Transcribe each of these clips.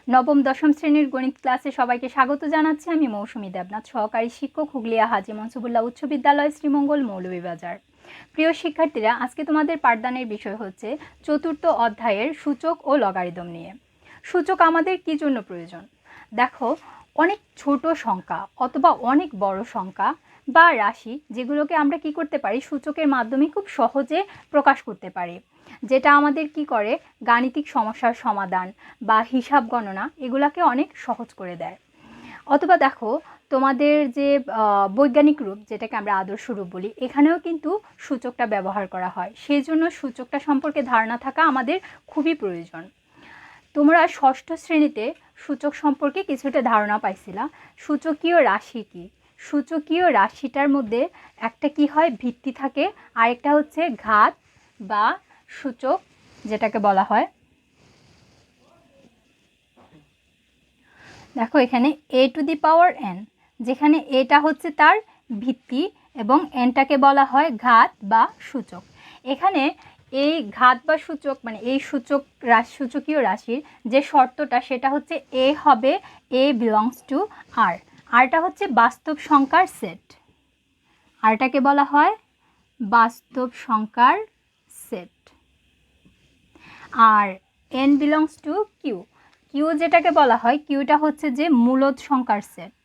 নবম দশম শ্রেণীর গণিত ক্লাসে সবাইকে স্বাগত জানাচ্ছি। আমি মৌসুমী দেবনাথ, সহকারী শিক্ষক, হুগলিয়া হাজী মনসুবুল্লাহ উচ্চ বিদ্যালয়, শ্রীমঙ্গল, মৌলভীবাজার। প্রিয় শিক্ষার্থীরা, আজকে তোমাদের পাঠদানের বিষয় হচ্ছে চতুর্থ অধ্যায়ের সূচক ও লগারিদম নিয়ে। সূচক আমাদের কী জন্য প্রয়োজন? দেখো, অনেক ছোট সংখ্যা অথবা অনেক বড় সংখ্যা বা রাশি যেগুলোকে আমরা কি করতে পারি, সূচকের মাধ্যমে খুব সহজে প্রকাশ করতে পারি, যেটা আমাদের কি করে গাণিতিক সমস্যার সমাধান বা হিসাব গণনা এগুলাকে অনেক সহজ করে দেয়। অথবা দেখো, তোমাদের যে বৈজ্ঞানিক রূপ যেটাকে আমরা আদর্শ রূপ বলি, এখানেও কিন্তু সূচকটা ব্যবহার করা হয়। সেই জন্য সূচকটা সম্পর্কে ধারণা থাকা আমাদের খুবই প্রয়োজন। তোমরা ষষ্ঠ শ্রেণীতে সূচক সম্পর্কে কিছুটা ধারণা পাইছিলা। সূচকীয় রাশি কি? সূচকীয় রাশিটার মধ্যে একটা কি হয়, ভিত্তি থাকে, আরেকটা হচ্ছে ঘাত বা সূচক যেটাকে বলা হয়। দেখো এখানে a to the power n, যেখানে এটা হচ্ছে তার ভিত্তি এবং nটাকে বলা হয় ঘাত বা সূচক। এখানে এই ঘাত বা সূচক মানে এই সূচকীয় রাশির যে শর্তটা সেটা হচ্ছে a হবে a বিলংস টু r, আরটা হচ্ছে বাস্তব সংখ্যার সেট, আরটাকে বলা হয় বাস্তব সংখ্যার সেট, আর n belongs to Q, Q যেটাকে বলা হয় কিউটা হচ্ছে যে মূলদ সংখ্যার সেট,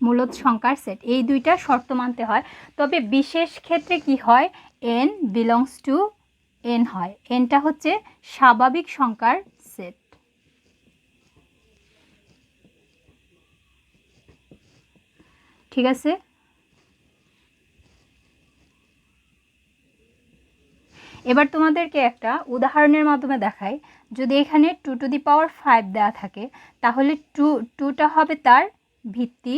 মূলদ সংখ্যার সেট। এই দুইটা শর্ত মানতে হয়। তবে বিশেষ ক্ষেত্রে কি হয়, n বিলংস টু n হয়, nটা হচ্ছে স্বাভাবিক সংখ্যার সেট। ঠিক আছে, এবার তোমাদেরকে একটা উদাহরণের মাধ্যমে দেখাই। যদি এখানে 2 টু দি পাওয়ার 5 দেওয়া থাকে, তাহলে টুটা হবে তার ভিত্তি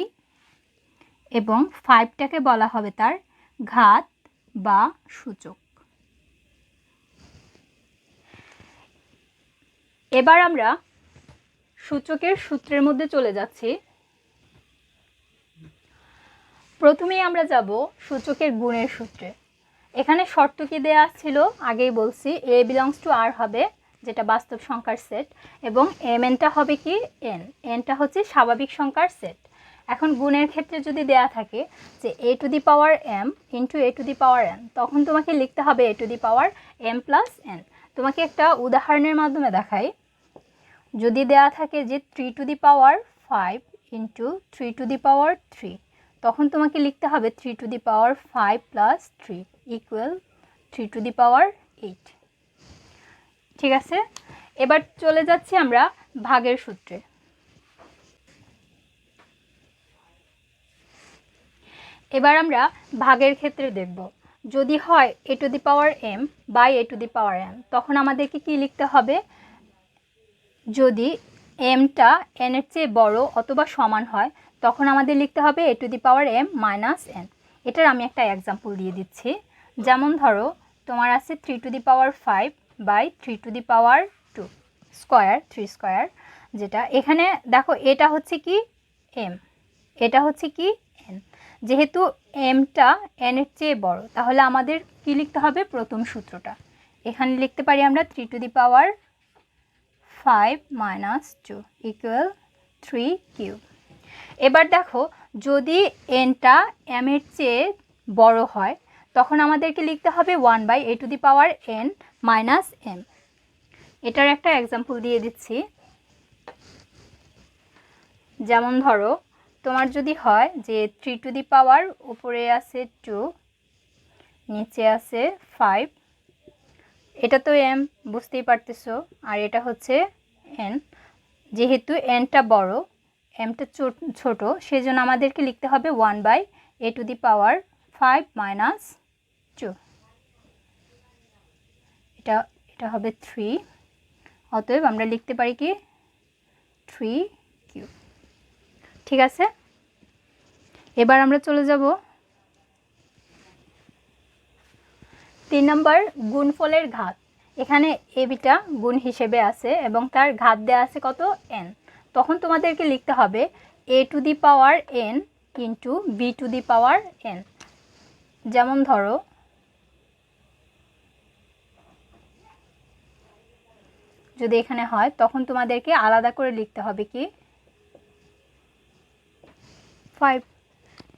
এবং 5টাকে বলা হবে তার ঘাত বা সূচক। এবার আমরা সূচকের সূত্রের মধ্যে চলে যাচ্ছি। প্রথমেই আমরা যাব সূচকের গুণের সূত্রে। এখানে শর্ত কি দেয়া ছিল আগেই বলছি, a বিলংস টু r হবে যেটা বাস্তব সংখ্যার সেট, এবং mnটা হবে কি nটা হচ্ছে স্বাভাবিক সংখ্যার সেট। এখন গুণের ক্ষেত্রে যদি দেয়া থাকে যে a to the power m into a to the power n, তখন তোমাকে লিখতে হবে a to the power m plus n। তোমাকে একটা উদাহরণের মাধ্যমে দেখাই। যদি দেয়া থাকে যে 3 to the power 5 into 3 to the power 3, তখন তোমাকে লিখতে হবে 3 to the power 5 plus 3 equal 3 to the power 8। ঠিক আছে, এবার চলে যাচ্ছি আমরা ভাগের সূত্রে। এবার আমরা ভাগের ক্ষেত্রে দেখব, যদি হয় a to the power m by a to the power n, তখন আমাদেরকে কি লিখতে হবে, যদি mটা n এর চেয়ে বড় অথবা সমান হয় তখন আমাদের লিখতে হবে a to the power m minus n। এটার আমি একটা এক্সাম্পল দিয়ে দিচ্ছি। যেমন ধরো, তোমার আছে 3 to the power 5 by 3 to the power 2 square, 3 square, যেটা এখানে দেখো এটা হচ্ছে কি m, এটা হচ্ছে কি n। যেহেতু mটা n এর চেয়ে বড়, তাহলে আমাদের কি লিখতে হবে, প্রথম সূত্রটা এখানে লিখতে পারি আমরা 3 to the power 5 minus 2 equal 3 cube. এবার দেখো, যদি nটা m এর চেয়ে বড় হয় তখন আমাদেরকে লিখতে হবে 1 by a to the power n minus m। এটার একটা এক্সাম্পল দিয়ে দিচ্ছি। যেমন ধরো, তোমার যদি হয় যে 3 টু দি পাওয়ার উপরে আছে 2, নিচে আছে 5, এটা তো m বুঝতেই পারতেছো, আর এটা হচ্ছে n। যেহেতু nটা বড় mটা ছোট, সেজন্য আমাদেরকে লিখতে হবে 1 by a to the power 5 minus 2, এটা হবে 3। অতএব আমরা লিখতে পারি কি 3 কিউব। ঠিক আছে, এবার আমরা চলে যাব 3 নম্বর গুণফলের ঘাত। এখানে এবিটা গুণ হিসেবে আছে এবং তার ঘাত দেওয়া আছে কত, n। তখন তোমাদেরকে লিখতে হবে a to the power n into b to the power n। যেমন ধরো যদি এখানে হয় তখন তোমাদেরকে আলাদা করে লিখতে হবে কি 5।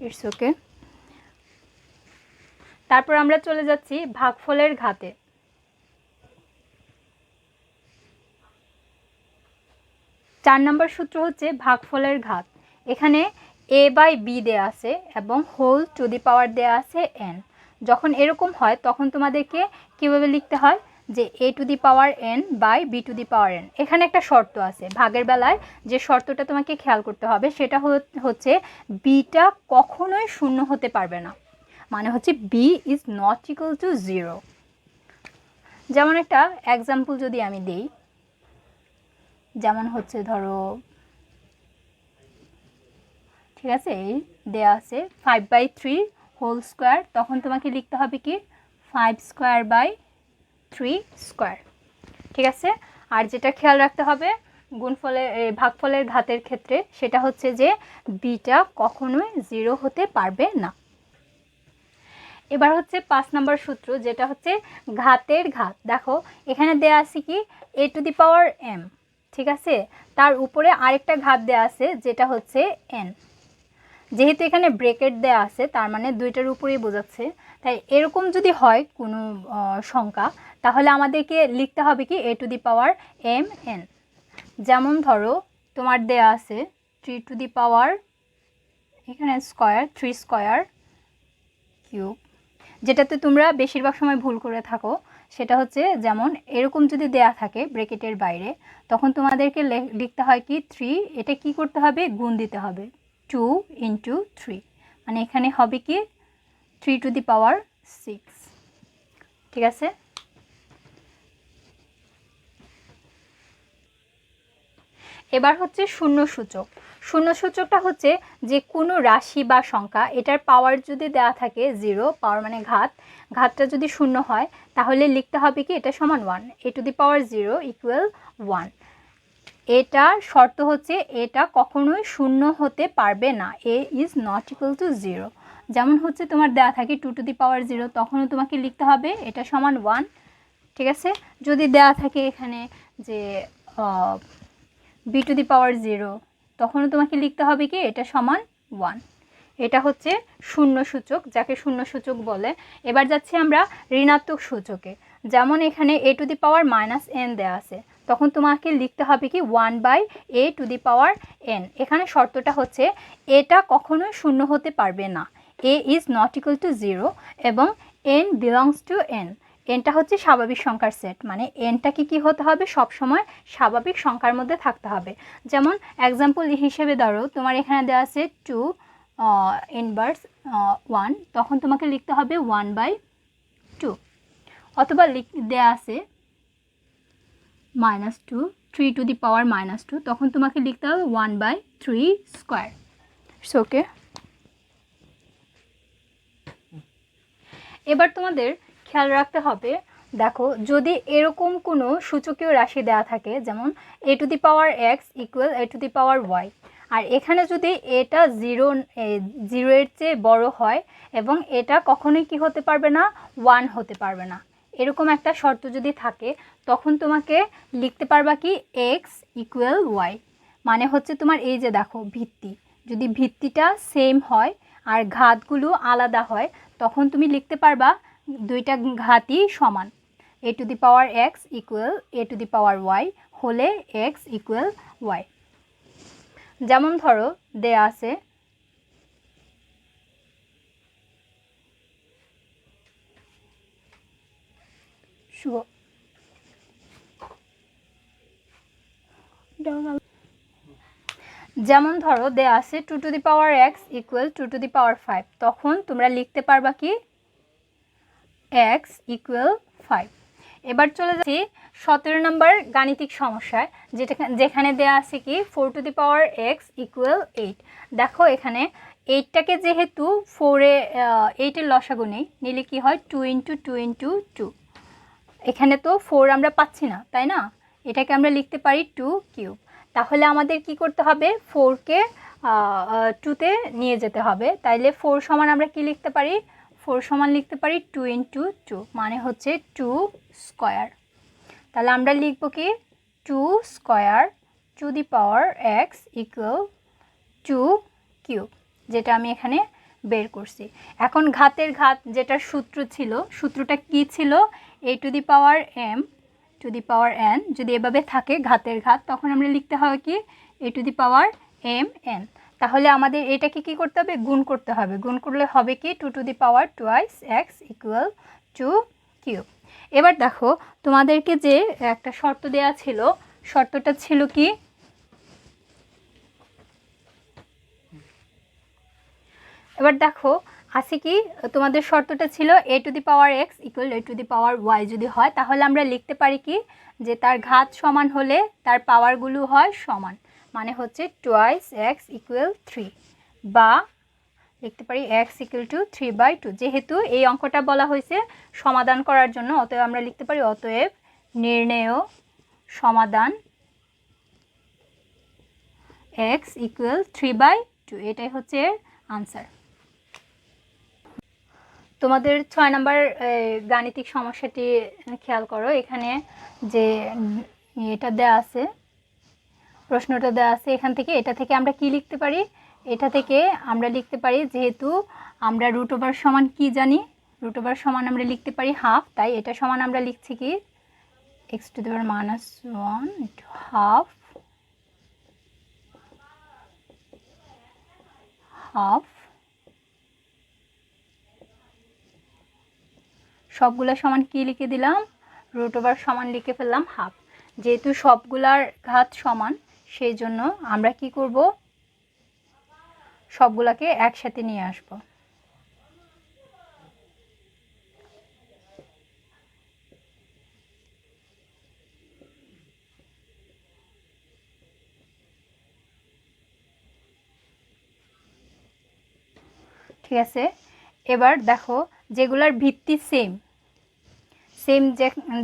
It's okay. তারপর আমরা চলে যাচ্ছি ভাগফলের ঘাতে। চার নম্বর সূত্র হচ্ছে ভাগফলের ঘাত। এখানে a/b দেয়া আছে এবং হোল টু দি পাওয়ার দেয়া আছে n। যখন এরকম হয় তখন তোমাদেরকে কীভাবে লিখতে হয় যে a to the power n by b to the power n। এখানে একটা শর্ত আছে, ভাগের বেলায় যে শর্তটা তোমাকে খেয়াল করতে হবে সেটা হচ্ছে বিটা কখনোই শূন্য হতে পারবে না, মানে হচ্ছে b is not equal to 0। যেমন একটা এক্সাম্পল যদি আমি দিই, যেমন হচ্ছে ধরো ঠিক আছে এই দেয়া আছে 5/3 হোল স্কোয়ার, তখন তোমাকে লিখতে হবে কি 5 স্কোয়ার বাই 3 স্কোয়ার। ঠিক আছে। আর যেটা খেয়াল রাখতে হবে গুণফলের ভাগফলের ঘাতের ক্ষেত্রে সেটা হচ্ছে যে বিটা কখনোই 0 হতে পারবে না। এবার হচ্ছে 5 নম্বর সূত্র, যেটা হচ্ছে ঘাতের ঘাত। দেখো এখানে দেয়া আছে কি a to the power m, ঠিক আছে, তার উপরে আরেকটা ঘাত দেয়া আছে যেটা হচ্ছে n। যেহেতু এখানে ব্রেকেট দেয়া আছে তার মানে দুইটার উপরেই বোঝাচ্ছে, তাই এরকম যদি হয় কোনো সংখ্যা তাহলে আমাদেরকে লিখতে হবে কি a to the power m n। যেমন ধরো তোমার দেয়া আছে 3 টু দি পাওয়ার এখানে স্কোয়ার 3 স্কোয়ার কিউব, যেটাতে তোমরা বেশিরভাগ সময় ভুল করে থাকো সেটা হচ্ছে যেমন এরকম যদি দেয়া থাকে ব্রেকেটের বাইরে তখন তোমাদেরকে লিখতে হয় কি 3, এটা কি করতে হবে গুণ দিতে হবে 2 ইন্টু 3, মানে এখানে হবে কি 3 টু দি পাওয়ার 6। ঠিক আছে। এবার হচ্ছে শূন্য সূচক। শূন্য সূচকটা হচ্ছে যে কোনো রাশি বা সংখ্যা এটার পাওয়ার যদি দেওয়া থাকে 0, পাওয়ার মানে ঘাতটা যদি শূন্য হয় তাহলে লিখতে হবে কি এটা সমান 1, a to the power 0 equal 1। এটার শর্ত হচ্ছে এটা কখনোই শূন্য হতে পারবে না, a is not equal to 0। যেমন হচ্ছে তোমার দেওয়া থাকে 2 টু দি পাওয়ার 0, তখনও তোমাকে লিখতে হবে এটা সমান 1। ঠিক আছে। যদি দেওয়া থাকে এখানে যে b টু দি পাওয়ার 0, তখনও তোমাকে লিখতে হবে কি এটা সমান 1। এটা হচ্ছে শূন্য সূচক, যাকে শূন্য সূচক বলে। এবার যাচ্ছি আমরা ঋণাত্মক সূচকে। যেমন এখানে a to the power minus n দেওয়া আছে, তখন তোমাকে লিখতে হবে কি 1/a two the power n। এখানে শর্তটা হচ্ছে এটা কখনোই শূন্য হতে পারবে না, a is not equal to 0 এবং n বিলংস টু n। এনটা হচ্ছে স্বাভাবিক সংখ্যার সেট, মানে এনটাকে কি হতে হবে সব সময় স্বাভাবিক সংখ্যার মধ্যে থাকতে হবে। যেমন এক্সাম্পল হিসেবে ধরো তোমার এখানে দেওয়া আছে 2 ইনভার্স 1, তখন তোমাকে লিখতে হবে 1/2। অথবা দেওয়া আছে -2 3 টু দি পাওয়ার -2, তখন তোমাকে লিখতে হবে 1/3 স্কোয়ার। ওকে। এবার তোমাদের খেয়াল রাখতে হবে, দেখো যদি এরকম কোনো সূচকীয় রাশি দেওয়া থাকে যেমন a to the power x equal a to the power y, আর এখানে যদি এটা 0 এর চেয়ে বড় হয় এবং এটা কখনোই কি হতে পারবে না 1 হতে পারবে না, এরকম একটা শর্ত যদি থাকে তখন তোমাকে লিখতে পারবা কি x ইকুয়াল y। মানে হচ্ছে তোমার এই যে দেখো ভিত্তি, যদি ভিত্তিটা সেম হয় আর ঘাতগুলো আলাদা হয় তখন তুমি লিখতে পারবা দুইটা ঘাতই সমান, a to the power x equal a to the power y হলে x ইকুয়াল y। যেমন ধরো দেয়া আছে যেমন ধরো দেয়া আছে 2 to the power x equal 2 to the power 5, তখন তোমরা লিখতে পারবা কি x ইকুয়াল 5। এবার চলে যাচ্ছি 17 নম্বর গাণিতিক সমস্যায়, যেখানে দেয়া আছে কি 4 two the power x equal 8। দেখো এখানে 8টাকে যেহেতু 8-এর লসাগু নিলে কি হয় 2 ইন্টু 2 ইন্টু 2। এখানে তো 4 আমরা পাচ্ছি না, তাই না, এটাকে আমরা লিখতে পারি 2 কিউব। তাহলে আমাদের কি করতে হবে 4কে 2তে নিয়ে যেতে হবে, তাইলে 4 সমান আমরা কি লিখতে পারি 4 সমান লিখতে পারি 2 ইন্টু 2, মানে হচ্ছে 2 স্কোয়ার। তাহলে আমরা লিখব কি 2 square to the power x equal 2 cube, যেটা আমি এখানে বের করছি। এখন ঘাতের ঘাত যেটা সূত্র ছিল, সূত্রটা কি ছিল? a to the power m two the power n যদি এভাবে থাকে ঘাতের ঘাত, তখন আমরা লিখতে হয় কি a to the power m n। তাহলে আমাদের এটাকে কি করতে হবে? গুণ করতে হবে। গুণ করলে হবে কি 2 to the power twice x equal 2 cube. এবার দেখো তোমাদেরকে যে একটা শর্ত দেয়া ছিল, শর্তটা ছিল কি? এবার দেখো আছে কি, তোমাদের শর্তটা ছিল a to the power x equal a to the power y যদি হয়, তাহলে আমরা লিখতে পারি কি যে তার ঘাত সমান হলে তার পাওয়ারগুলো হয় সমান, মানে হচ্ছে টুয়াইস x ইকুয়াল 3, বা লিখতে পারি x ইকুয়াল টু 3/2। যেহেতু এই অঙ্কটা বলা হয়েছে সমাধান করার জন্য, অতএব আমরা লিখতে পারি অতএব নির্ণেয় সমাধান x ইকুয়াল 3/2। এটাই হচ্ছে এর আনসার। তোমাদের 6 নম্বর গাণিতিক সমস্যাটি খেয়াল করো। এখানে যে এটা দেয়া আছে, প্রশ্নটা দেওয়া আছে, এখান থেকে এটা থেকে আমরা কি লিখতে পারি? এটা থেকে আমরা লিখতে পারি, যেহেতু আমরা রুট ওভার সমান কি জানি, রুট ওভার সমান আমরা লিখতে পারি হাফ, তাই এটা সমান আমরা লিখছি কি x to the power -1 half half, সবগুলা সমান কি লিখে দিলাম? রুট ওভার সমান লিখে ফেললাম হাফ। যেহেতু সবগুলার ঘাত সমান, সেই জন্য আমরা কি করব? সবগুলাকে একসাথে নিয়ে আসব। ঠিক আছে, এবার দেখো যেগুলার ভিত্তি সেম সেম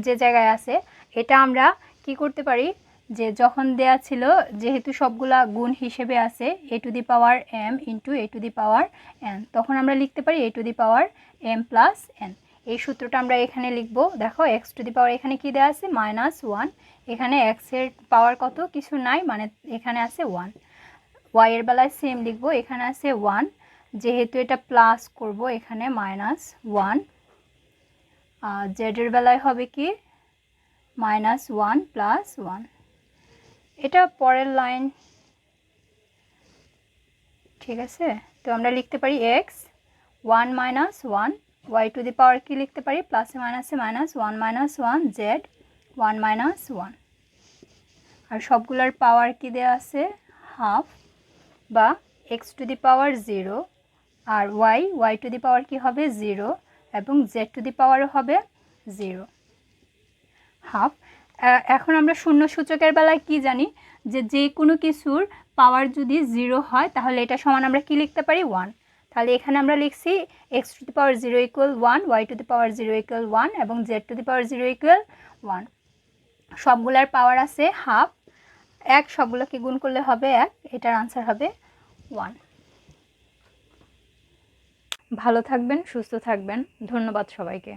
যে জায়গায় আছে, এটা আমরা কি করতে পারি? যে যখন দেয়া ছিল, যেহেতু সবগুলা গুণ হিসেবে আছে a to the power m into a to the power n, তখন আমরা লিখতে পারি a to the power m plus n। এই সূত্রটা আমরা এখানে লিখব। দেখো x টু দি পাওয়ার এখানে কি দেওয়া আছে? -1। এখানে x এর পাওয়ার কত? কিছু নাই, মানে এখানে আছে 1। y এর বেলায় সেম লিখব, এখানে আছে 1, যেহেতু এটা প্লাস করব এখানে -1। z এর বেলায় হবে কি -1 প্লাস 1। এটা পরের লাইন, ঠিক আছে। তো আমরা লিখতে পারি x 1 - 1, y to the power কি লিখতে পারি? প্লাসে মাইনাসে মাইনাস 1 - 1, z 1 - 1। আর সবগুলোর পাওয়ার কি দেওয়া আছে? হাফ, বা x টু দি পাওয়ার 0, আর y টু দি পাওয়ার কি হবে? 0, এবং z টু দি পাওয়ারও হবে 0, হাফ। এখন আমরা শূন্য সূচকের বেলায় কি জানি? যে কোনো কিছুর পাওয়ার যদি 0 হয়, তাহলে এটা সমান আমরা কি লিখতে পারি? 1। তাহলে এখানে আমরা লিখছি x to the power 0 equal 1, y to the power 0 equal 1, এবং z to the power 0 equal 1। সবগুলার পাওয়ার আছে হাফ, সবগুলোকে গুণ করলে হবে 1, এটার আনসার হবে 1। ভালো থাকবেন, সুস্থ থাকবেন, ধন্যবাদ সবাইকে।